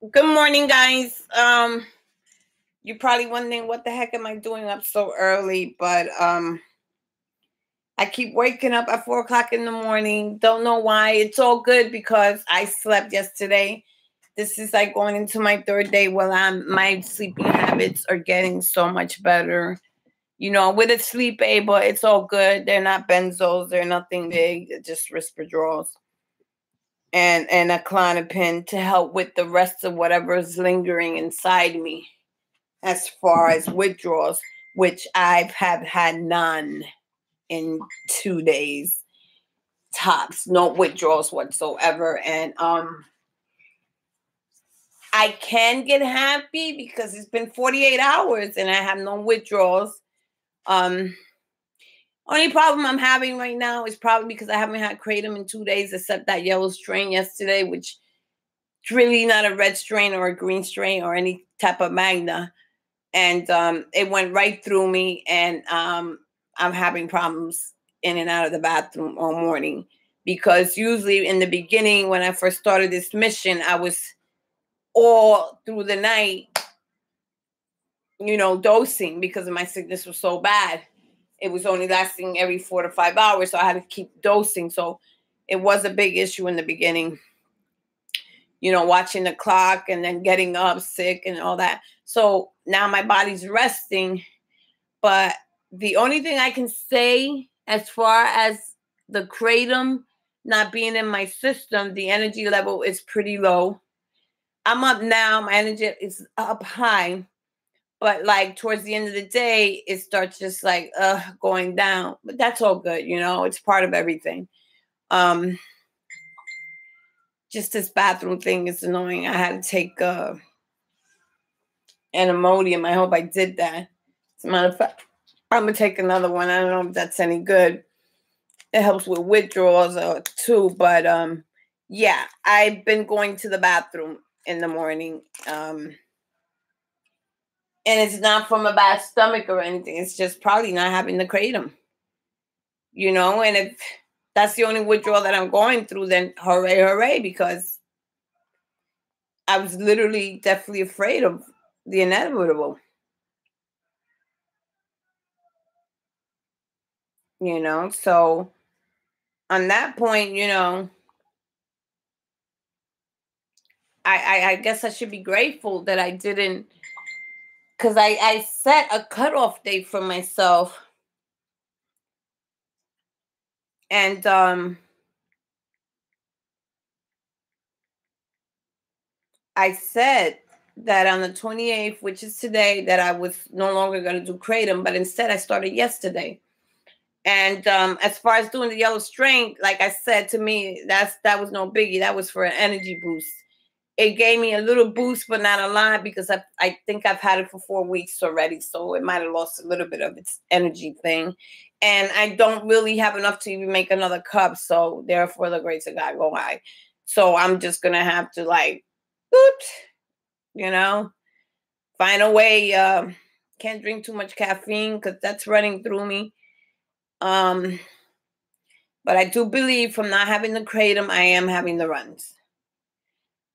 Good morning, guys. You're probably wondering what the heck am I doing up so early, but I keep waking up at 4 o'clock in the morning. Don't know why. It's all good because I slept yesterday. This is like going into my third day. Well, my sleeping habits are getting so much better. With a sleep aid, but it's all good. They're not benzos. They're nothing big. They're just Risperidrols and a Klonopin to help with the rest of whatever is lingering inside me as far as withdrawals, which I've have had none in 2 days tops, no withdrawals whatsoever. And I can get happy because it's been 48 hours and I have no withdrawals. Only problem I'm having right now is probably because I haven't had Kratom in 2 days, except that yellow strain yesterday, which is really not a red strain or a green strain or any type of magna. And it went right through me, and I'm having problems in and out of the bathroom all morning, because usually in the beginning when I first started this mission, I was all through the night, dosing because my sickness was so bad. It was only lasting every 4 to 5 hours, so I had to keep dosing. So it was a big issue in the beginning, watching the clock and then getting up sick and all that. So now my body's resting. But the only thing I can say as far as the Kratom not being in my system, the energy level is pretty low. I'm up now. My energy is up high. But like towards the end of the day, it starts just like going down. But that's all good, it's part of everything. Just this bathroom thing is annoying. I had to take an Imodium. I hope I did that. As a matter of fact, I'm gonna take another one. I don't know if that's any good. It helps with withdrawals too. But yeah, I've been going to the bathroom in the morning. And it's not from a bad stomach or anything. It's just probably not having the Kratom. And if that's the only withdrawal that I'm going through, then hooray, hooray, because I was literally definitely afraid of the inevitable. So on that point, I guess I should be grateful that I didn't, because I set a cutoff date for myself. And I said that on the 28th, which is today, that I was no longer going to do Kratom, but instead I started yesterday. And as far as doing the yellow strain, like I said, to me, that was no biggie. That was for an energy boost. It gave me a little boost, but not a lot, because I think I've had it for 4 weeks already. So it might have lost a little bit of its energy thing. And I don't really have enough to even make another cup. So therefore, the grace of God go high. So I'm just going to have to find a way. Can't drink too much caffeine because that's running through me. But I do believe from not having the Kratom, I am having the runs.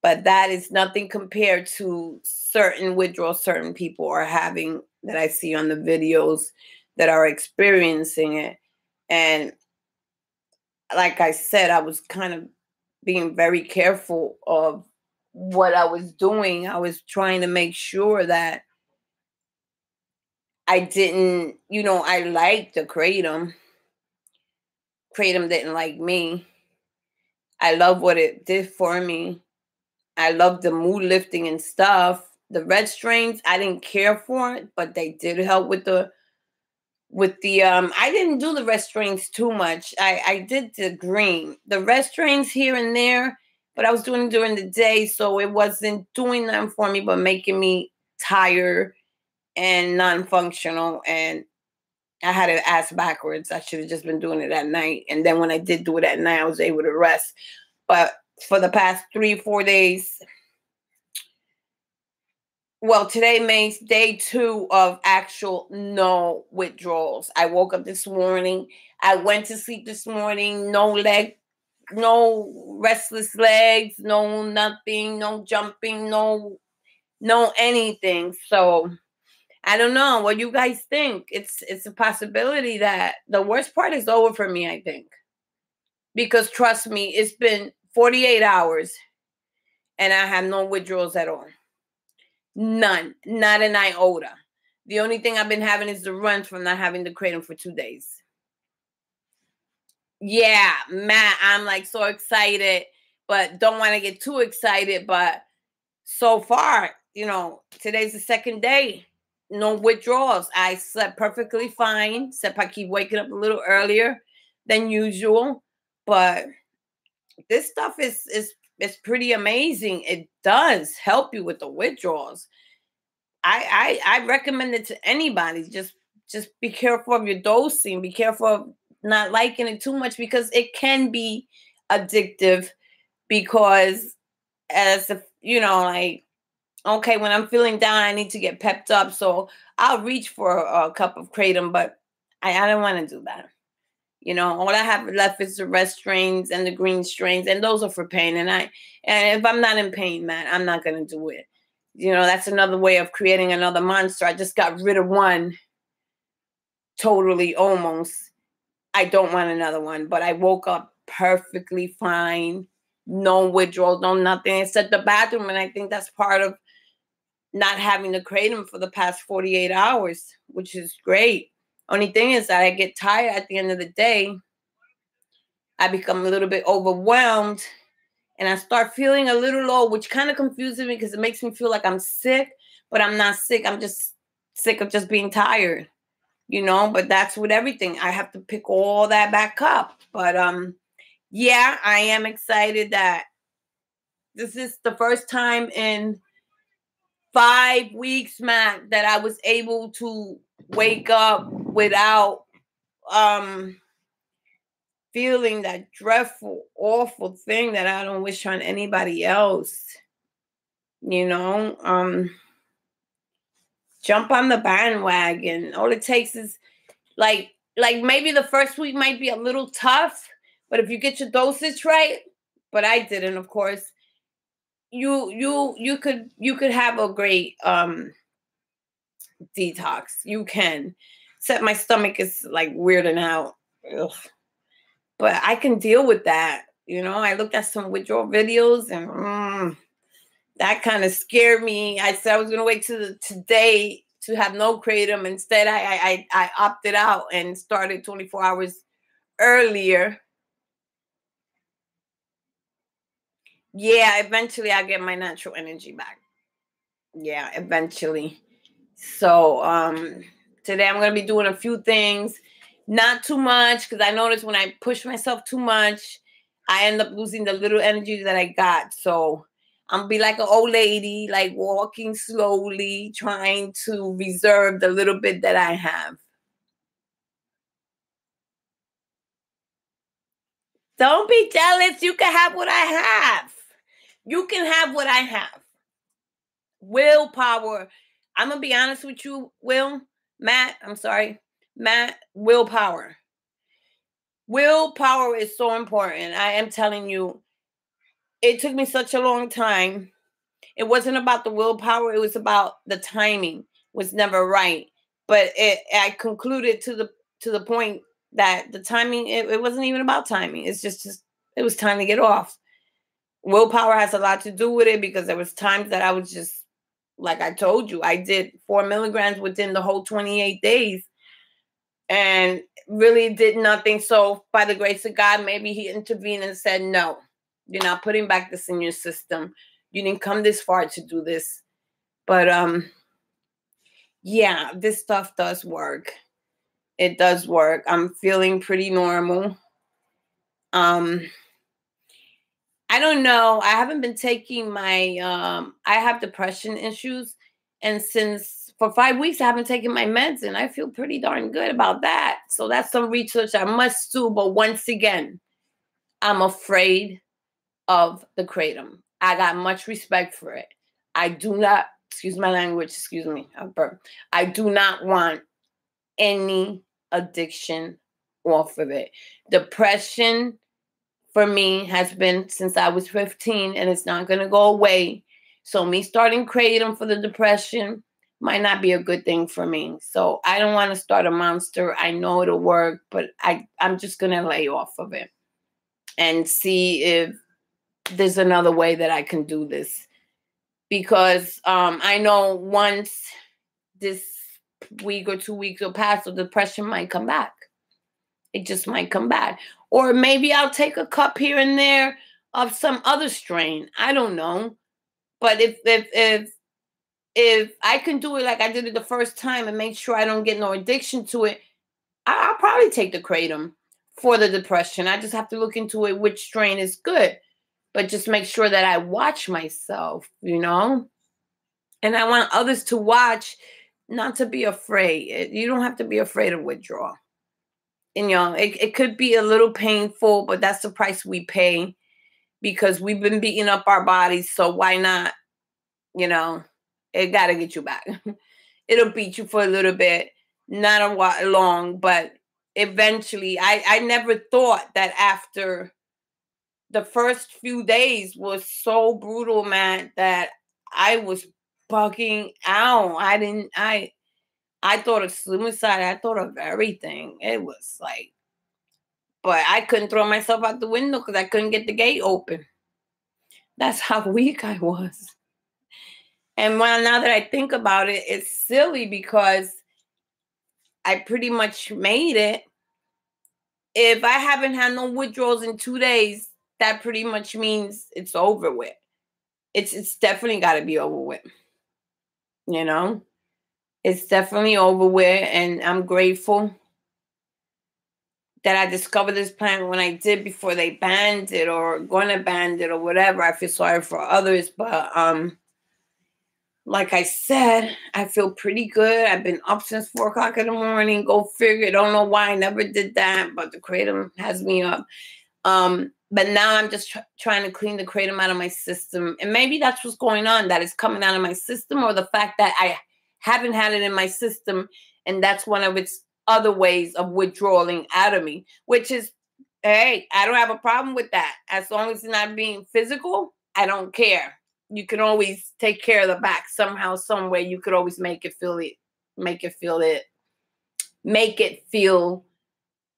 But that is nothing compared to certain withdrawals certain people are having that I see on the videos that are experiencing it. And like I said, I was kind of being very careful of what I was doing. I was trying to make sure that I didn't, I liked the Kratom. Kratom didn't like me. I love what it did for me. I love the mood lifting and stuff. The red strains, I didn't care for it, but they did help with the I didn't do the red strains too much. I did the green. The red strains here and there, but I was doing it during the day, so it wasn't doing nothing for me but making me tired and non-functional. And I had it ass backwards. I should have just been doing it at night. And then when I did do it at night, I was able to rest. But for the past 3-4 days, well, today makes day 2 of actual no withdrawals. I woke up this morning. I went to sleep this morning. No restless legs, no nothing, no jumping, no anything. So I don't know what you guys think. It's a possibility that the worst part is over for me, I think. Because trust me, it's been 48 hours and I have no withdrawals at all. None. Not an iota. The only thing I've been having is the runs from not having the kratom for 2 days. Yeah, Matt, I'm like so excited, but don't want to get too excited. But so far, today's the second day. No withdrawals. I slept perfectly fine, except I keep waking up a little earlier than usual. But this stuff is pretty amazing. It does help you with the withdrawals. I recommend it to anybody. Just be careful of your dosing. Be careful of not liking it too much because it can be addictive. Because as if like, okay, when I'm feeling down, I need to get pepped up, so I'll reach for a cup of kratom. But I don't want to do that. All I have left is the red strains and the green strains, and those are for pain. And if I'm not in pain, man, I'm not gonna do it. That's another way of creating another monster. I just got rid of one totally, almost. I don't want another one, but I woke up perfectly fine. No withdrawals, no nothing. It's at the bathroom, and I think that's part of not having the kratom for the past 48 hours, which is great. Only thing is that I get tired at the end of the day. I become a little bit overwhelmed and I start feeling a little low, which kind of confuses me because it makes me feel like I'm sick, but I'm not sick. I'm just sick of just being tired, but that's with everything. I have to pick all that back up. But yeah, I am excited that this is the first time in 5 weeks, Matt, that I was able to wake up without feeling that dreadful, awful thing that I don't wish on anybody else. Jump on the bandwagon. All it takes is like maybe the first week might be a little tough, but if you get your dosage right, but I didn't, of course, you could have a great detox. You can. Except my stomach is like weirding out. Ugh. But I can deal with that. I looked at some withdrawal videos and that kind of scared me. I said I was going to wait till today to have no kratom. Instead, I opted out and started 24 hours earlier. Yeah, eventually I'll get my natural energy back. Yeah, eventually. So today I'm going to be doing a few things. Not too much, because I notice when I push myself too much, I end up losing the little energy that I got. So I'm going to be like an old lady, like walking slowly, trying to reserve the little bit that I have. Don't be jealous. You can have what I have. You can have what I have. Willpower. I'm going to be honest with you, Matt, willpower. Willpower is so important. I am telling you, it took me such a long time. It wasn't about the willpower. It was about the timing was never right. But I concluded to the point that the timing, it wasn't even about timing. It's just it was time to get off. Willpower has a lot to do with it because there was times that I was just, like I told you, I did 4 milligrams within the whole 28 days and really did nothing. So by the grace of God, maybe he intervened and said, no, you're not putting back this in your system. You didn't come this far to do this. But yeah, this stuff does work. It does work. I'm feeling pretty normal. I don't know. I haven't been taking my I have depression issues, and since for 5 weeks I haven't taken my meds, and I feel pretty darn good about that. So that's some research I must do. But once again, I'm afraid of the kratom. I got much respect for it. I do not, excuse my language, excuse me, I do not want any addiction off of it. Depression for me has been since I was 15, and it's not going to go away. So me starting Kratom for the depression might not be a good thing for me. So I don't want to start a monster. I know it'll work, but I'm just going to lay off of it and see if there's another way that I can do this. Because I know once this week or 2 weeks will pass, the depression might come back. It just might come back. Or maybe I'll take a cup here and there of some other strain. I don't know. But if I can do it like I did it the first time and make sure I don't get no addiction to it, I'll probably take the Kratom for the depression. I just have to look into it, which strain is good. But just make sure that I watch myself, you know? And I want others to watch, not to be afraid. You don't have to be afraid of withdrawal. And, you know, it could be a little painful, but that's the price we pay because we've been beating up our bodies. So why not, you know, it got to get you back. It'll beat you for a little bit, not a while long, but eventually I never thought that after the first few days was so brutal, man, that I was bugging out. I thought of suicide. I thought of everything. It was like, but I couldn't throw myself out the window because I couldn't get the gate open. That's how weak I was. And now that I think about it, it's silly because I pretty much made it. If I haven't had no withdrawals in 2 days, that pretty much means it's over with. It's definitely got to be over with. You know, it's definitely over with, and I'm grateful that I discovered this plant when I did before they banned it or gonna ban it or whatever. I feel sorry for others, but like I said, I feel pretty good. I've been up since 4 o'clock in the morning. Go figure. Don't know why I never did that, but the Kratom has me up. But now I'm just trying to clean the Kratom out of my system. And maybe that's what's going on, that it's coming out of my system, or the fact that I haven't had it in my system. And that's one of its other ways of withdrawing out of me, which is, hey, I don't have a problem with that. As long as it's not being physical, I don't care. You can always take care of the back somehow, some way. You could always make it feel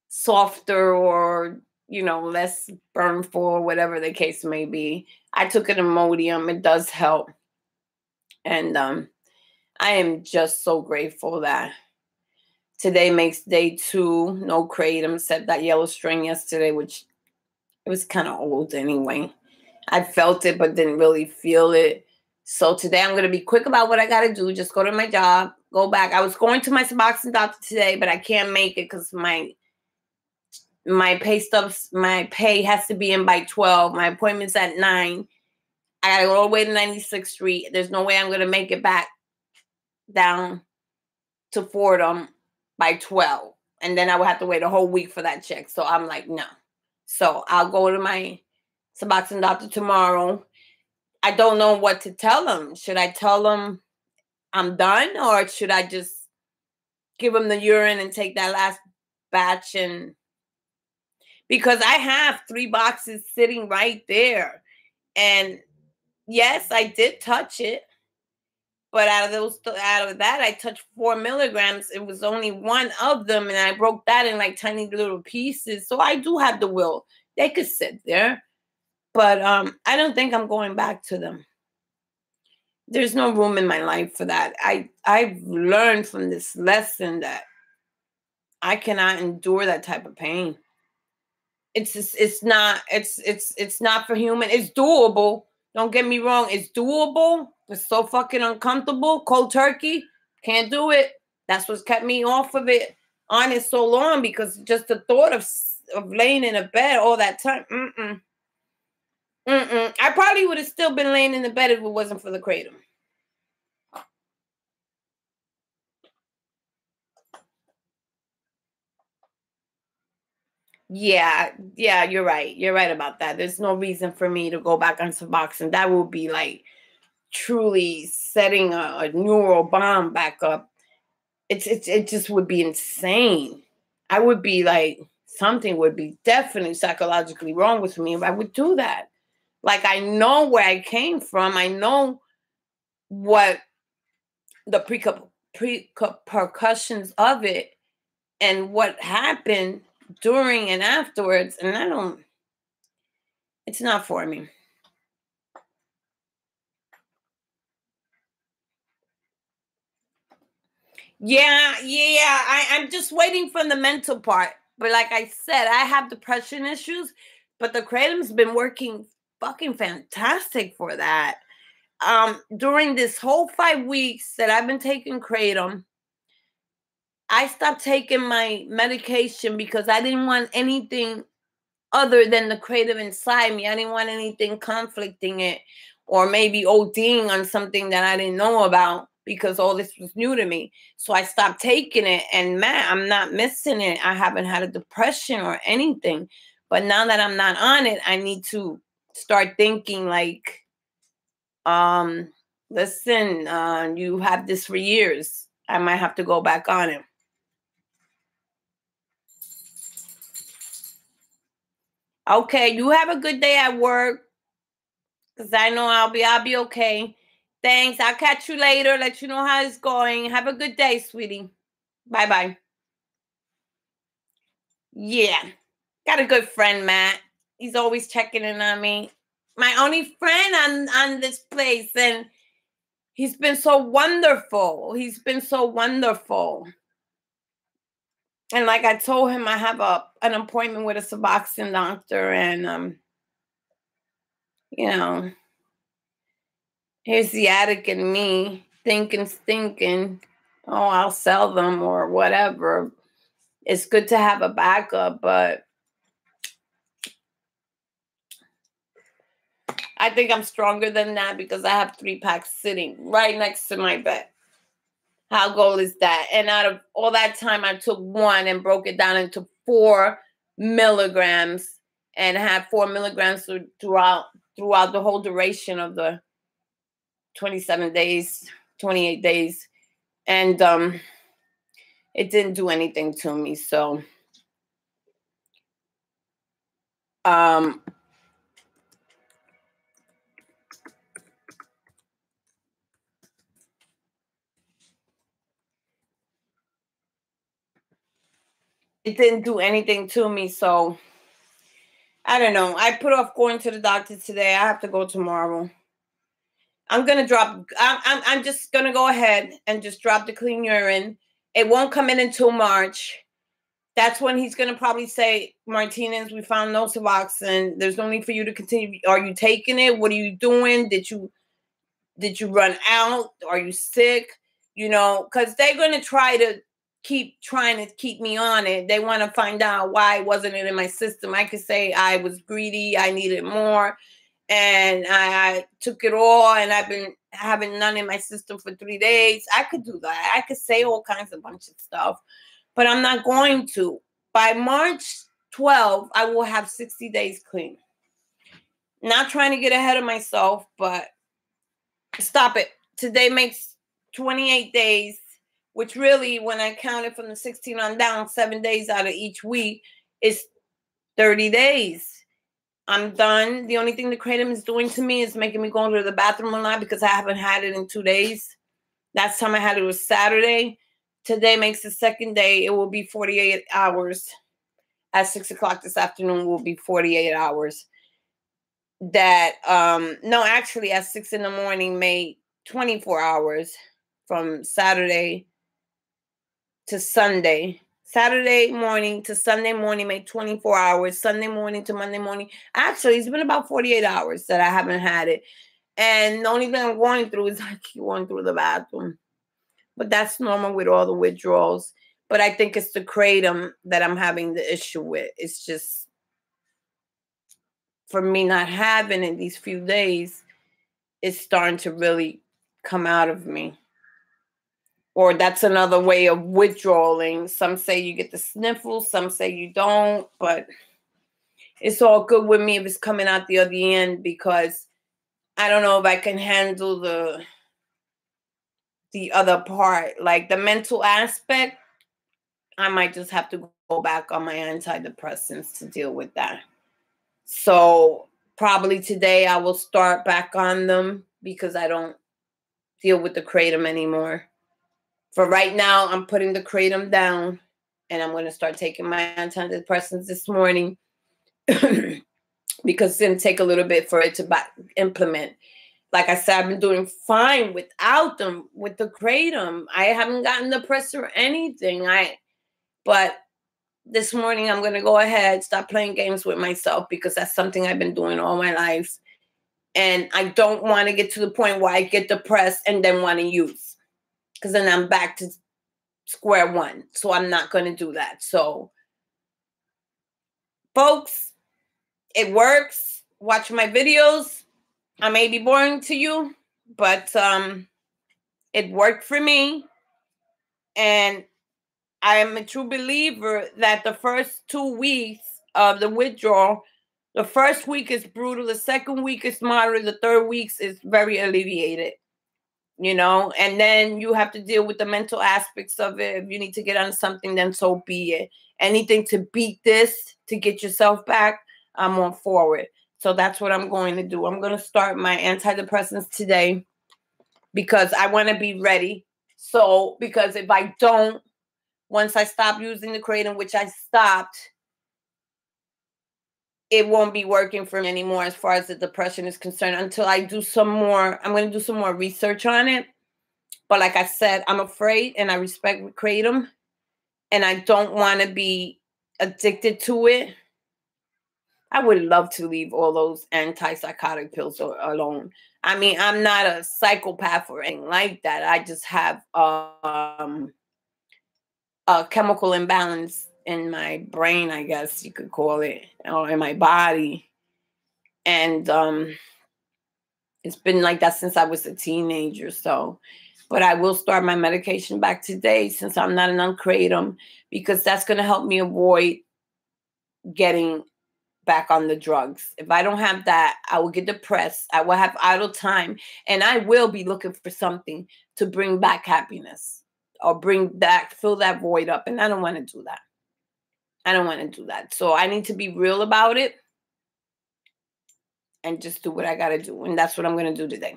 softer, or, you know, less burnful, or whatever the case may be. I took an Imodium. It does help. And I am just so grateful that today makes day 2. No Kratom, except that yellow strain yesterday, which it was kind of old anyway. I felt it, but didn't really feel it. So today I'm going to be quick about what I got to do. Just go to my job, go back. I was going to my Suboxone doctor today, but I can't make it because my pay has to be in by 12. My appointment's at 9. I got to go all the way to 96th Street. There's no way I'm going to make it back down to Fordham by 12. And then I would have to wait a whole week for that check. So I'm like, no. So I'll go to my Suboxone doctor tomorrow. I don't know what to tell them. Should I tell them I'm done, or should I just give them the urine and take that last batch? And because I have 3 boxes sitting right there, and yes, I did touch it, but out of that, I touched 4 milligrams. It was only one of them, and I broke that in like tiny little pieces. So I do have the will. They could sit there. But I don't think I'm going back to them. There's no room in my life for that. I've learned from this lesson that I cannot endure that type of pain. It's not for human. It's doable. Don't get me wrong. It's doable. It's so fucking uncomfortable. Cold turkey. Can't do it. That's what's kept me off of it on it so long, because just the thought of laying in a bed all that time. I probably would have still been laying in the bed if it wasn't for the Kratom. Yeah, you're right. You're right about that. There's no reason for me to go back on Suboxone. That would be like truly setting a neural bomb back up. It just would be insane. I would be like something would be definitely psychologically wrong with me if I would do that. Like, I know where I came from. I know what the repercussions of it and what happened during and afterwards. And it's not for me. Yeah. I'm just waiting for the mental part. But like I said, I have depression issues, but the kratom's been working fucking fantastic for that. During this whole 5 weeks that I've been taking kratom, I stopped taking my medication because I didn't want anything other than the kratom inside me. I didn't want anything conflicting it or maybe ODing on something that I didn't know about because all this was new to me. So I stopped taking it, and man, I'm not missing it. I haven't had a depression or anything. But now that I'm not on it, I need to start thinking like, listen, you have this for years. I might have to go back on it. Okay, you have a good day at work. Cause I know I'll be okay. Thanks. I'll catch you later. Let you know how it's going. Have a good day, sweetie. Bye bye. Yeah. Got a good friend, Matt. He's always checking in on me. My only friend on this place, and he's been so wonderful. He's been so wonderful. And like I told him, I have an appointment with a Suboxone doctor, and you know, here's the addict in me thinking, oh, I'll sell them or whatever. It's good to have a backup, but I think I'm stronger than that because I have 3 packs sitting right next to my bed. How gold is that? And out of all that time, I took one and broke it down into 4 milligrams and had 4 milligrams throughout the whole duration of the 27 days, 28 days. And it didn't do anything to me. So it didn't do anything to me. So I don't know. I put off going to the doctor today. I have to go tomorrow. I'm gonna drop. I'm just gonna go ahead and just drop the clean urine. It won't come in until March. That's when he's gonna probably say, Martinez, we found no Suboxone. There's no need for you to continue. Are you taking it? What are you doing? Did you run out? Are you sick? You know, because they're gonna try to keep me on it. They want to find out why wasn't it in my system. I could say I was greedy. I needed more. And I took it all, and I've been having none in my system for 3 days. I could do that. I could say all kinds of bunch of stuff, but I'm not going to. By March 12th, I will have 60 days clean. Not trying to get ahead of myself, but stop it. Today makes 28 days, which really, when I counted from the 16 on down, 7 days out of each week is 30 days. I'm done. The only thing the kratom is doing to me is making me go to the bathroom a lot because I haven't had it in 2 days. Last time I had it was Saturday. Today makes the second day. It will be 48 hours. At 6 o'clock this afternoon will be 48 hours. That, no, actually at 6 in the morning made 24 hours from Saturday to Sunday. Saturday morning to Sunday morning made 24 hours. Sunday morning to Monday morning. Actually, it's been about 48 hours that I haven't had it. And the only thing I'm going through is I keep going through the bathroom. But that's normal with all the withdrawals. But I think it's the kratom that I'm having the issue with. It's just for me not having it these few days, it's starting to really come out of me. Or that's another way of withdrawing. Some say you get the sniffles, some say you don't, but it's all good with me if it's coming out the other end because I don't know if I can handle the other part. Like the mental aspect, I might just have to go back on my antidepressants to deal with that. So probably today I will start back on them because I don't deal with the Kratom anymore. For right now, I'm putting the Kratom down, and I'm going to start taking my antidepressants this morning because it's going to take a little bit for it to implement. Like I said, I've been doing fine without them, with the Kratom. I haven't gotten depressed or anything. But this morning I'm going to go ahead, stop playing games with myself because that's something I've been doing all my life. And I don't want to get to the point where I get depressed and then want to use, because then I'm back to square one. So I'm not going to do that. So, folks, it works. Watch my videos. I may be boring to you, but it worked for me. And I am a true believer that the first 2 weeks of the withdrawal, the first week is brutal, the second week is moderate, the third week is very alleviated, and then you have to deal with the mental aspects of it. If you need to get on something, then so be it. Anything to beat this, to get yourself back, I'm on forward. So that's what I'm going to do. I'm going to start my antidepressants today because I want to be ready. So, because if I don't, once I stop using the Kratom, which I stopped, it won't be working for me anymore as far as the depression is concerned until I do some more. I'm going to do some more research on it. But like I said, I'm afraid, and I respect Kratom, and I don't want to be addicted to it. I would love to leave all those antipsychotic pills alone. I mean, I'm not a psychopath or anything like that. I just have a chemical imbalance in my brain, I guess you could call it, or in my body. And it's been like that since I was a teenager. So, but I will start my medication back today since I'm not on Kratom, because that's going to help me avoid getting back on the drugs. If I don't have that, I will get depressed. I will have idle time, and I will be looking for something to bring back happiness or fill that void up. And I don't want to do that. I don't want to do that. So I need to be real about it and just do what I got to do. And that's what I'm going to do today.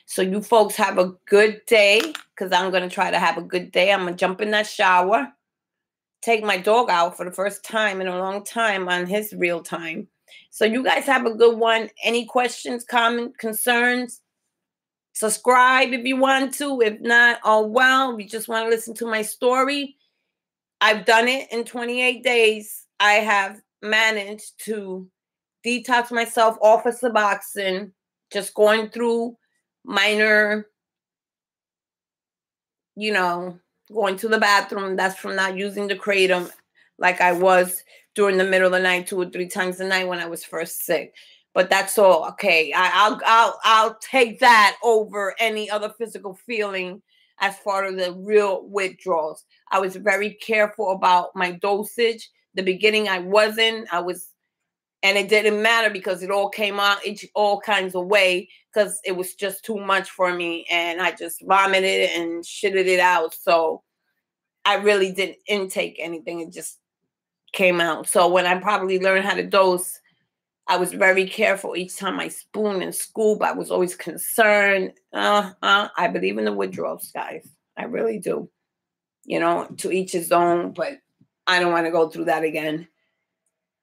So you folks have a good day, because I'm going to try to have a good day. I'm going to jump in that shower, take my dog out for the first time in a long time on his real time. So you guys have a good one. Any questions, comments, concerns? Subscribe if you want to. If not, oh well. If you just want to listen to my story, I've done it in 28 days. I have managed to detox myself off of Suboxone, just going through minor, going to the bathroom. That's from not using the Kratom like I was during the middle of the night, 2 or 3 times a night when I was first sick. But that's all okay. I'll take that over any other physical feeling as far as the real withdrawals. I was very careful about my dosage. The beginning I wasn't. And it didn't matter because it all came out all kinds of way, because it was just too much for me, and I just vomited and shitted it out. So I really didn't intake anything. It just came out. So when I probably learned how to dose, I was very careful each time I spoon and scoop. I was always concerned. I believe in the withdrawals, guys. I really do. To each his own, but I don't want to go through that again.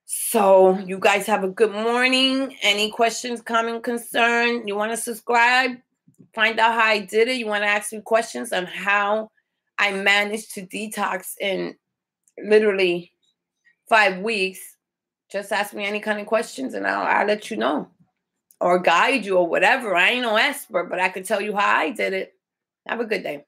So you guys have a good morning. Any questions, comment, concern? You want to subscribe? Find out how I did it. You want to ask me questions on how I managed to detox in literally 5 weeks? Just ask me any kind of questions and I'll let you know, or guide you or whatever. I ain't no expert, but I can tell you how I did it. Have a good day.